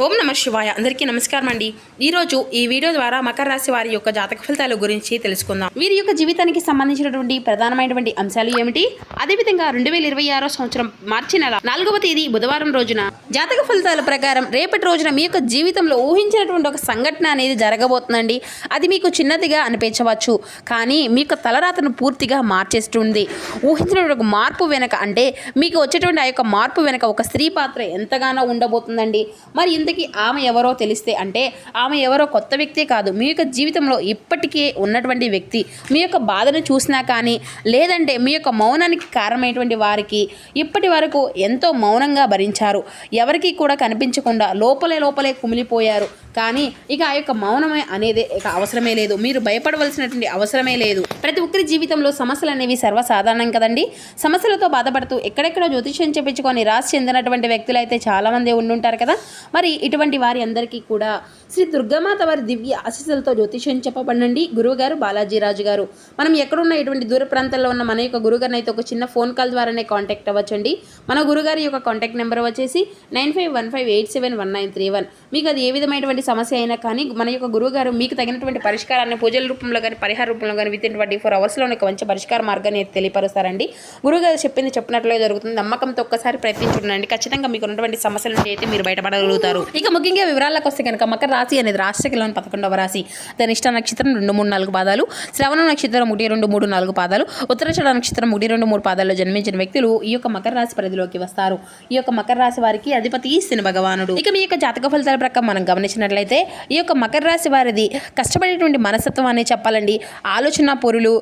ఓం నమ శివాయ. అందరికీ నమస్కారం అండి. ఈరోజు ఈ వీడియో ద్వారా మకర రాశి వారి యొక్క జాతక ఫలితాల గురించి తెలుసుకుందాం. వీరి యొక్క జీవితానికి సంబంధించినటువంటి ప్రధానమైనటువంటి అంశాలు ఏమిటి, అదేవిధంగా 2026 సంవత్సరం మార్చి నెల 4వ తేదీ బుధవారం రోజున జాతక ఫలితాల ప్రకారం రేపటి రోజున మీ యొక్క జీవితంలో ఊహించినటువంటి ఒక సంఘటన అనేది జరగబోతుందండి. అది మీకు చిన్నదిగా అనిపించవచ్చు, కానీ మీ యొక్క తలరాతను పూర్తిగా మార్చేస్తుంది. ఊహించినటువంటి ఒక మార్పు వెనక, అంటే మీకు వచ్చేటువంటి ఆ యొక్క మార్పు వెనక ఒక స్త్రీ పాత్ర ఎంతగానో ఉండబోతుందండి. మరి ఇంతకీ ఆమె ఎవరో తెలిస్తే, అంటే ఆమె ఎవరో కొత్త వ్యక్తే కాదు, మీ యొక్క జీవితంలో ఇప్పటికే ఉన్నటువంటి వ్యక్తి. మీ యొక్క బాధను చూసినా కానీ, లేదంటే మీ యొక్క మౌనానికి కారణమైనటువంటి వారికి ఇప్పటి వరకు ఎంతో మౌనంగా భరించారు, ఎవరికి కూడా కనిపించకుండా లోపలే కుమిలిపోయారు. కానీ ఇక ఆ యొక్క మౌనమే అనేది ఇక అవసరమే లేదు, మీరు భయపడవలసినటువంటి అవసరమే లేదు. ప్రతి ఒక్కరి జీవితంలో సమస్యలు అనేవి సర్వసాధారణం కదండి. సమస్యలతో బాధపడుతూ ఎక్కడెక్కడో జ్యోతిష్యం చెప్పించుకొని రాసి చెందినటువంటి వ్యక్తులు అయితే చాలామంది ఉండుంటారు కదా. మరి ఇటువంటి వారి అందరికీ కూడా శ్రీ దుర్గామాత వారి దివ్య ఆశీస్సులతో జ్యోతిష్యం చెప్పబడండి గురువుగారు బాలాజీరాజు గారు. మనం ఎక్కడున్న ఇటువంటి దూర ప్రాంతాల్లో ఉన్న మన యొక్క గురుగారిని అయితే ఒక చిన్న ఫోన్ కాల్ ద్వారానే కాంటాక్ట్ అవ్వచ్చండి. మన గురుగారి యొక్క కాంటాక్ట్ నెంబర్ వచ్చేసి 9515871931. మీకు అది ఏ విధమైనటువంటి సమస్య అయినా కానీ మన యొక్క గురువుగారు మీకు తగినటువంటి పరిష్కారాన్ని పూజల రూపంలో కానీ పరిహార రూపంలో కానీ విత్ ఇన్ 24 అవర్స్లో ఒక మంచి పరిష్కార మార్గాన్ని తెలియపరుస్తారండి. గురువుగారు చెప్పింది చెప్పినట్లుగా జరుగుతుంది. నమ్మకంతో ఒక్కసారి ప్రయత్నించుండండి, ఖచ్చితంగా మీకు ఉన్నటువంటి సమస్యల నుంచి అయితే మీరు బయటపడగలుగుతారు. ఇక ముఖ్యంగా వివరాలకు వస్తే కనుక మకర రాశి అనేది రాశిలోని 11వ రాశి. ధనిష్ట నక్షత్రం 2, 3, 4 పాదాలు, శ్రవణ నక్షత్రం 1, 2, 3, 4 పాదాలు, ఉత్తరాషాఢ నక్షత్రం 1, 2, 3 పాదాల్లో జన్మించిన వ్యక్తులు ఈ యొక్క మకర రాశి పరిధిలోకి వస్తారు. ఈ యొక్క మకర రాశి వారికి అధిపతి శని భగవానుడు. ఇక మీ యొక్క జాతక ఫలితాల ప్రకారం మనం గమనించినట్లయితే ఈ యొక్క మకర రాశి వారిది కష్టపడేటువంటి మనస్తత్వం అనే చెప్పాలండి. ఆలోచన పరులు,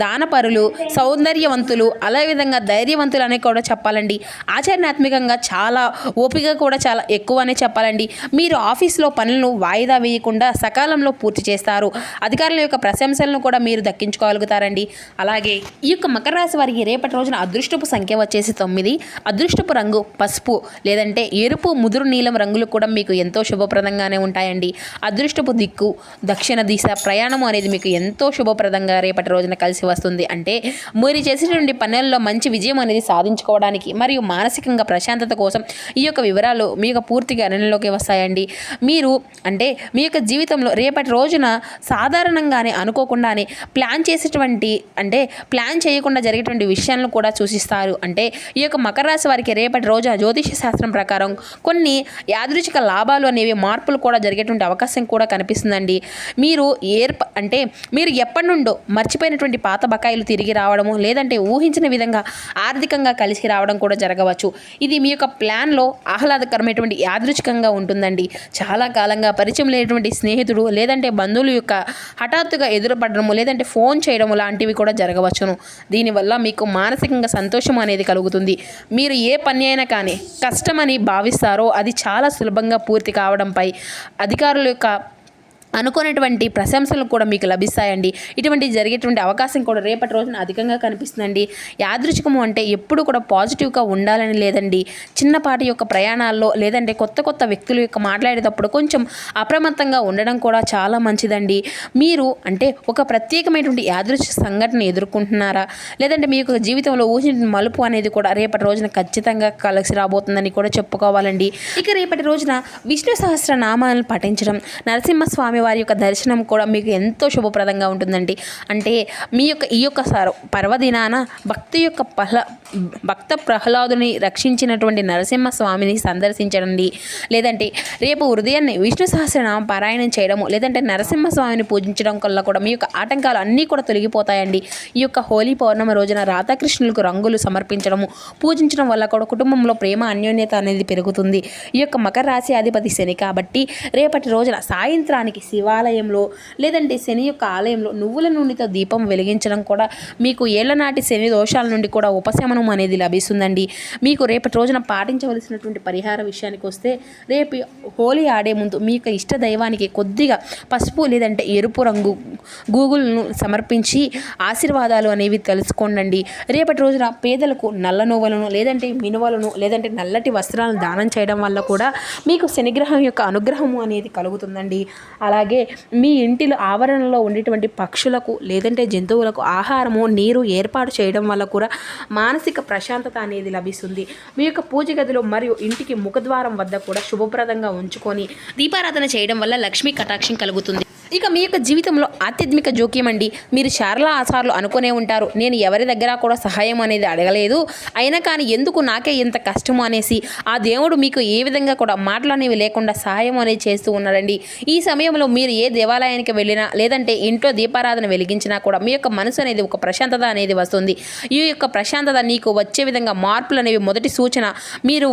దానపరులు, సౌందర్యవంతులు, అదేవిధంగా ధైర్యవంతులు అనే కూడా చెప్పాలండి. ఆచరణాత్మకంగా చాలా ఓపిక కూడా చాలా ఎక్కువ అనే చెప్పాలండి. మీరు ఆఫీస్లో పనులను వాయిదా వేయకుండా సకాలంలో పూర్తి చేస్తారు. అధికారుల యొక్క ప్రశంసలను కూడా మీరు దక్కించుకోగలుగుతారండి. అలాగే ఈ యొక్క మకర రాశి వారికి రేపటి రోజున అదృష్టపు సంఖ్య వచ్చేసి 9. అదృష్టపు రంగు పసుపు లేదంటే ఎరుపు, ముదురు నీలం రంగులు కూడా మీకు ఎంతో శుభప్రదంగానే ఉంటాయండి. అదృష్టపు దిక్కు దక్షిణ దిశ. ప్రయాణము అనేది మీకు ఎంతో శుభప్రదంగా రేపటి రోజున కలిసి వస్తుంది. అంటే మీరు చేసేటువంటి పనుల్లో మంచి విజయం అనేది సాధించుకోవడానికి మరియు మానసికంగా ప్రశాంతత కోసం ఈ యొక్క వివరాలు మీకు పూర్తిగా గణనలోకి వస్తాయండి. మీరు అంటే మీ యొక్క జీవితంలో రేపటి రోజున సాధారణంగానే అనుకోకుండానే ప్లాన్ చేసేటువంటి, అంటే ప్లాన్ చేయకుండా జరిగేటువంటి విషయాలను కూడా సూచిస్తారు. అంటే ఈ యొక్క మకర రాశి వారికి రేపటి రోజున జ్యోతిష శాస్త్రం ప్రకారం కొన్ని యాదృచ్ఛిక లాభాలు అనేవి, మార్పులు కూడా జరిగేటువంటి అవకాశం కూడా కనిపిస్తుందండి. మీరు అంటే మీరు ఎప్పటి నుండో మర్చిపోయినటువంటి పాత బకాయిలు తిరిగి రావడము, లేదంటే ఊహించిన విధంగా ఆర్థికంగా కలిసి రావడం కూడా జరగవచ్చు. ఇది మీ యొక్క ప్లాన్లో ఆహ్లాదకరమైనటువంటి యాదృచ్ఛికంగా ఉంటుందండి. చాలా కాలంగా పరిచయం లేనటువంటి స్నేహితుడు లేదంటే బంధువుల యొక్క హఠాత్తుగా ఎదురుపడము, లేదంటే ఫోన్ చేయడము లాంటివి కూడా జరగవచ్చును. దీనివల్ల మీకు మానసికంగా సంతోషం అనేది కలుగుతుంది. మీరు ఏ పని అయినా కానీ కష్టమని భావిస్తారో అది చాలా సులభంగా పూర్తి కావడంపై అధికారుల యొక్క అనుకునేటువంటి ప్రశంసలు కూడా మీకు లభిస్తాయండి. ఇటువంటి జరిగేటువంటి అవకాశం కూడా రేపటి రోజున అధికంగా కనిపిస్తుందండి. యాదృచ్ఛికము అంటే ఎప్పుడు కూడా పాజిటివ్గా ఉండాలని లేదండి. చిన్నపాటి యొక్క ప్రయాణాల్లో లేదంటే కొత్త వ్యక్తుల యొక్క మాట్లాడేటప్పుడు కొంచెం అప్రమత్తంగా ఉండడం కూడా చాలా మంచిదండి. మీరు అంటే ఒక ప్రత్యేకమైనటువంటి యాదృచ్ఛిక సంఘటన ఎదుర్కొంటున్నారా, లేదంటే మీ యొక్క జీవితంలో ఊహించిన మలుపు అనేది కూడా రేపటి రోజున ఖచ్చితంగా కలిసి రాబోతుందని కూడా చెప్పుకోవాలండి. ఇక రేపటి రోజున విష్ణు సహస్రనామాలను పఠించడం, నరసింహస్వామి వారి యొక్క దర్శనం కూడా మీకు ఎంతో శుభప్రదంగా ఉంటుందండి. అంటే మీ యొక్క ఈ యొక్క పర్వదినాన భక్త ప్రహ్లాదుని రక్షించినటువంటి నరసింహస్వామిని సందర్శించండి. లేదంటే రేపు ఉదయాన్నే విష్ణు సహస్రనామ పారాయణం చేయడము, లేదంటే నరసింహస్వామిని పూజించడం వల్ల కూడా మీ యొక్క ఆటంకాలు అన్నీ కూడా తొలగిపోతాయండి. ఈ యొక్క హోలీ పౌర్ణమి రోజున రాధాకృష్ణులకు రంగులు సమర్పించడము, పూజించడం వల్ల కూడా కుటుంబంలో ప్రేమ అన్యోన్యత అనేది పెరుగుతుంది. ఈ యొక్క మకర రాశి అధిపతి శని కాబట్టి రేపటి రోజున సాయంత్రానికి శివాలయంలో లేదంటే శని యొక్క ఆలయంలో నువ్వుల నూనెతో దీపం వెలిగించడం కూడా మీకు ఏళ్లనాటి శని దోషాల నుండి కూడా ఉపశమనం అనేది లభిస్తుందండి. మీకు రేపటి రోజున పాటించవలసినటువంటి పరిహార విషయానికి వస్తే, రేపు హోలీ ఆడే ముందు మీ యొక్క ఇష్ట దైవానికి కొద్దిగా పసుపు లేదంటే ఎరుపు రంగు గూగుల్ను సమర్పించి ఆశీర్వాదాలు అనేవి తెలుసుకోండి. రేపటి రోజున పేదలకు నల్ల నువ్వులను లేదంటే మినువలను లేదంటే నల్లటి వస్త్రాలను దానం చేయడం వల్ల కూడా మీకు శనిగ్రహం యొక్క అనుగ్రహము అనేది కలుగుతుందండి. అలా అలాగే మీ ఇంటిలో ఆవరణలో ఉండేటువంటి పక్షులకు లేదంటే జంతువులకు ఆహారము నీరు ఏర్పాటు చేయడం వల్ల కూడా మానసిక ప్రశాంతత అనేది లభిస్తుంది. మీ యొక్క పూజ గదిలో మరియు ఇంటికి ముఖద్వారం వద్ద కూడా శుభప్రదంగా ఉంచుకొని దీపారాధన చేయడం వల్ల లక్ష్మీ కటాక్షం కలుగుతుంది. ఇక మీ యొక్క జీవితంలో ఆధ్యాత్మిక జోక్యం అండి. మీరు చాలా ఆసార్లు అనుకునే ఉంటారు, నేను ఎవరి దగ్గర కూడా సహాయం అనేది అడగలేదు, అయినా కానీ ఎందుకు నాకే ఇంత కష్టము అనేసి ఆ దేవుడు మీకు ఏ విధంగా కూడా మాటలనేవి లేకుండా సహాయం అనేది చేస్తూ ఉన్నాడండి. ఈ సమయంలో మీరు ఏ దేవాలయానికి వెళ్ళినా లేదంటే ఇంట్లో దీపారాధన వెలిగించినా కూడా మీ యొక్క మనసు అనేది ఒక ప్రశాంతత అనేది వస్తుంది. ఈ యొక్క ప్రశాంతత నీకు వచ్చే విధంగా మార్పులు అనేవి మొదటి సూచన. మీరు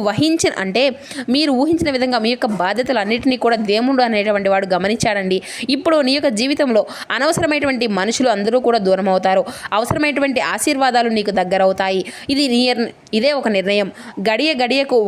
ఊహించిన విధంగా మీ యొక్క బాధ్యతలన్నింటినీ కూడా దేవుడు అనేటువంటి వాడు గమనించాడండి. ఇప్పుడు నీ యొక్క జీవితంలో అనవసరమైనటువంటి మనుషులు అందరూ కూడా దూరం అవుతారు. అవసరమైనటువంటి ఆశీర్వాదాలు నీకు దగ్గరవుతాయి. ఇదే ఒక నిర్ణయం. గడియకు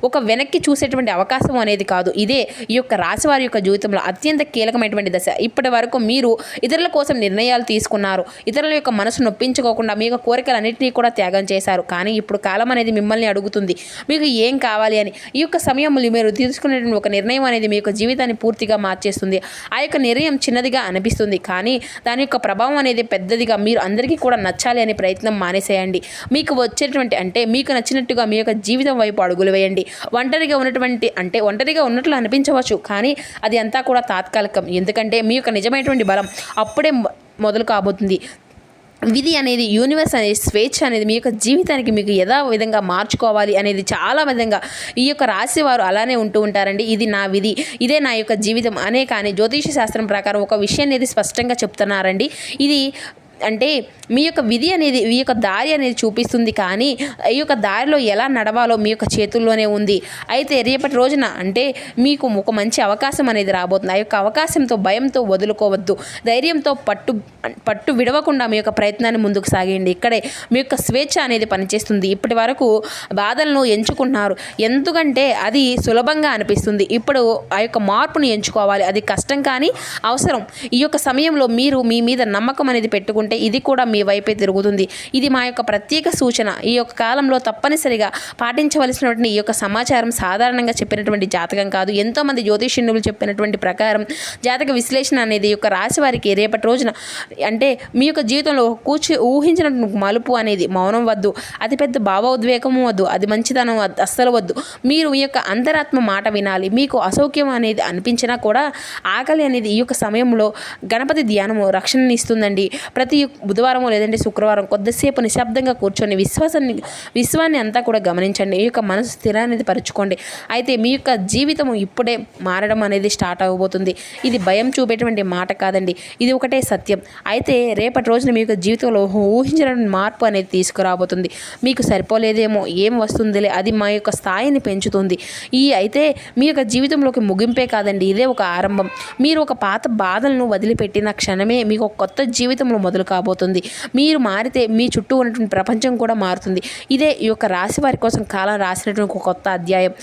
ఒక వెనక్కి చూసేటువంటి అవకాశం అనేది కాదు. ఇదే ఈ యొక్క రాశివారి యొక్క జీవితంలో అత్యంత కీలకమైనటువంటి దశ. ఇప్పటి వరకు మీరు ఇతరుల కోసం నిర్ణయాలు తీసుకున్నారు. ఇతరుల యొక్క మనసు నొప్పించుకోకుండా మీ యొక్క కోరికలన్నింటినీ కూడా త్యాగం చేశారు. కానీ ఇప్పుడు కాలం అనేది మిమ్మల్ని అడుగుతుంది మీకు ఏం కావాలి అని. ఈ యొక్క సమయంలో మీరు తీసుకునేటువంటి ఒక నిర్ణయం అనేది మీ యొక్క జీవితాన్ని పూర్తిగా మార్చేస్తుంది. ఆ యొక్క నిర్ణయం చిన్నదిగా అనిపిస్తుంది, కానీ దాని యొక్క ప్రభావం అనేది పెద్దదిగా. మీరు అందరికీ కూడా నచ్చాలి అనే ప్రయత్నం మానేసేయండి. మీకు వచ్చేటువంటి మీకు నచ్చినట్టుగా మీ యొక్క జీవితం వైపు అడుగులు వేయండి. ఒంటరిగా ఉన్నట్లు అనిపించవచ్చు, కానీ అది అంతా కూడా తాత్కాలికం. ఎందుకంటే మీ యొక్క నిజమైనటువంటి బలం అప్పుడే మొదలు కాబోతుంది. విధి అనేది, యూనివర్స్ అనేది, స్వేచ్ఛ అనేది మీ యొక్క జీవితానికి మీకు యథా విధంగా మార్చుకోవాలి అనేది చాలా విధంగా ఈ యొక్క రాశి వారు అలానే ఉంటూ ఉంటారండి. ఇది నా విధి, ఇదే నా యొక్క జీవితం అనే కానీ జ్యోతిష శాస్త్రం ప్రకారం ఒక విషయం అనేది స్పష్టంగా చెప్తున్నారండి. ఇది మీ యొక్క విధి అనేది మీ యొక్క దారి అనేది చూపిస్తుంది, కానీ ఈ యొక్క దారిలో ఎలా నడవాలో మీ యొక్క చేతుల్లోనే ఉంది. అయితే రేపటి రోజున మీకు ఒక మంచి అవకాశం అనేది రాబోతుంది. ఆ యొక్క అవకాశంతో భయంతో వదులుకోవద్దు. ధైర్యంతో పట్టు విడవకుండా మీ యొక్క ప్రయత్నాన్ని ముందుకు సాగండి. ఇక్కడే మీ యొక్క స్వేచ్ఛ అనేది పనిచేస్తుంది. ఇప్పటి వరకు బాధలను ఎంచుకుంటున్నారు, ఎందుకంటే అది సులభంగా అనిపిస్తుంది. ఇప్పుడు ఆ యొక్క మార్పును ఎంచుకోవాలి. అది కష్టం కానీ అవసరం. ఈ యొక్క సమయంలో మీరు మీ మీద నమ్మకం అనేది పెట్టుకుంటే ఇది కూడా మీ వైపే తిరుగుతుంది. ఇది మా యొక్క ప్రత్యేక సూచన. ఈ యొక్క కాలంలో తప్పనిసరిగా పాటించవలసినటువంటి ఈ యొక్క సమాచారం సాధారణంగా చెప్పినటువంటి జాతకం కాదు. ఎంతోమంది జ్యోతిష్యులు చెప్పినటువంటి ప్రకారం జాతక విశ్లేషణ అనేది ఈ యొక్క రాశి వారికి రేపటి రోజున మీ యొక్క జీవితంలో ఊహించినటువంటి మలుపు అనేది. మౌనం వద్దు, అతిపెద్ద భావోద్వేగము వద్దు, అది మంచిదనం అస్సలు వద్దు. మీరు మీ యొక్క అంతరాత్మ మాట వినాలి. మీకు అసౌఖ్యం అనేది అనిపించినా కూడా ఆకలి అనేది ఈ యొక్క సమయంలో గణపతి ధ్యానము రక్షణనిస్తుందండి. ప్రతి బుధవారం లేదంటే శుక్రవారం కొద్దిసేపు నిశ్శబ్దంగా కూర్చొని విశ్వాన్ని అంతా కూడా గమనించండి. ఈ యొక్క మనసు స్థిరాన్ని పరుచుకోండి. అయితే మీ యొక్క జీవితం ఇప్పుడే మారడం అనేది స్టార్ట్ అవ్వబోతుంది. ఇది భయం చూపేటువంటి మాట కాదండి, ఇది ఒకటే సత్యం. అయితే రేపటి రోజున మీ యొక్క జీవితంలో ఊహించిన మార్పు అనేది తీసుకురాబోతుంది. మీకు సరిపోలేదేమో, ఏం వస్తుందిలే, అది మా యొక్క స్థాయిని పెంచుతుంది. అయితే మీ యొక్క జీవితంలోకి ముగింపే కాదండి, ఇదే ఒక ఆరంభం. మీరు ఒక పాత బాధలను వదిలిపెట్టిన క్షణమే మీకు ఒక కొత్త జీవితంలో మొదలు కాబోతుంది. మీరు మారితే మీ చుట్టూ ఉన్నటువంటి ప్రపంచం కూడా మారుతుంది. ఇదే ఈ యొక్క రాశి వారి కోసం కాలం రాసినటువంటి ఒక కొత్త అధ్యాయం.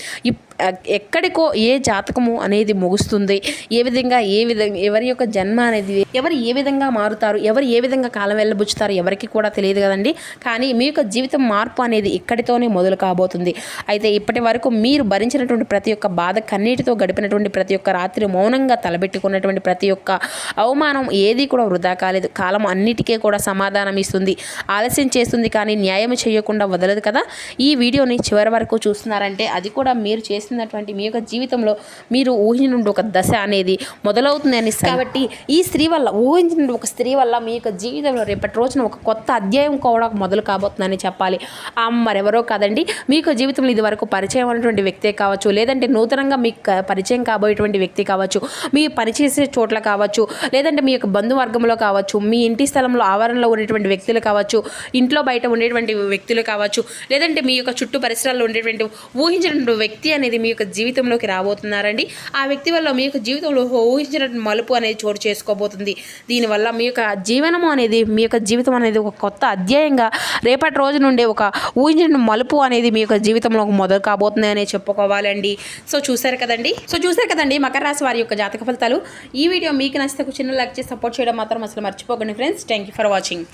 ఎక్కడికో ఏ జాతకము అనేది ముగుస్తుంది, ఎవరి యొక్క జన్మ అనేది, ఎవరు ఏ విధంగా మారుతారు, ఎవరు ఏ విధంగా కాలం వెళ్ళబుచ్చుతారు ఎవరికి కూడా తెలియదు కదండి. కానీ మీ యొక్క జీవితం మార్పు అనేది ఇక్కడితోనే మొదలు కాబోతుంది. అయితే ఇప్పటి వరకు మీరు భరించినటువంటి ప్రతి ఒక్క బాధ, కన్నీటితో గడిపినటువంటి ప్రతి ఒక్క రాత్రి, మౌనంగా తలబెట్టుకున్నటువంటి ప్రతి ఒక్క అవమానం ఏది కూడా వృధా కాలేదు. కాలం అన్నిటికీ కూడా సమాధానం ఇస్తుంది. ఆలస్యం చేస్తుంది కానీ న్యాయం చేయకుండా వదలదు కదా. ఈ వీడియోని చివరి వరకు చూస్తున్నారంటే అది కూడా మీరు చేస్తున్నటువంటి మీ యొక్క జీవితంలో మీరు ఊహించిన ఒక దశ అనేది మొదలవుతుంది అని. కాబట్టి ఈ స్త్రీ వల్ల, ఊహించిన ఒక స్త్రీ వల్ల మీ యొక్క జీవితంలో రేపటి రోజున ఒక కొత్త అధ్యాయం కూడా మొదలు కాబోతుందని చెప్పాలి. మరెవరో కాదండి, మీ యొక్క జీవితంలో ఇది వరకు పరిచయం అయినటువంటి వ్యక్తే కావచ్చు, లేదంటే నూతనంగా మీకు పరిచయం కాబోయేటువంటి వ్యక్తి కావచ్చు, మీ పనిచేసే చోట్ల కావచ్చు, లేదంటే మీ యొక్క బంధువర్గంలో కావచ్చు, మీ ఇంటి స్థలంలో ఆవరణలో ఉండేటువంటి వ్యక్తులు కావచ్చు, ఇంట్లో బయట ఉండేటువంటి వ్యక్తులు కావచ్చు, లేదంటే మీ యొక్క చుట్టూ పరిసరాల్లో ఉండేటువంటి ఊహించినటువంటి వ్యక్తి అనేది మీ యొక్క జీవితంలోకి రాబోతున్నారండి. ఆ వ్యక్తి వల్ల మీ యొక్క జీవితంలో ఊహించినటువంటి మలుపు అనేది చోటు చేసుకోబోతుంది. దీనివల్ల మీ యొక్క జీవనము అనేది, మీ యొక్క జీవితం అనేది ఒక కొత్త అధ్యాయంగా రేపటి రోజు నుండి ఒక ఊహించిన మలుపు అనేది మీ యొక్క జీవితంలో మొదలు కాబోతుంది అనే చెప్పుకోవాలండి. సో చూసారు కదండి మకర రాశి వారి యొక్క జాతక ఫలితాలు. ఈ వీడియో మీకు నచ్చితే చిన్న లైక్ చేసి సపోర్ట్ చేయడం మాత్రం అసలు మర్చిపోకండి friends. Thank you for watching.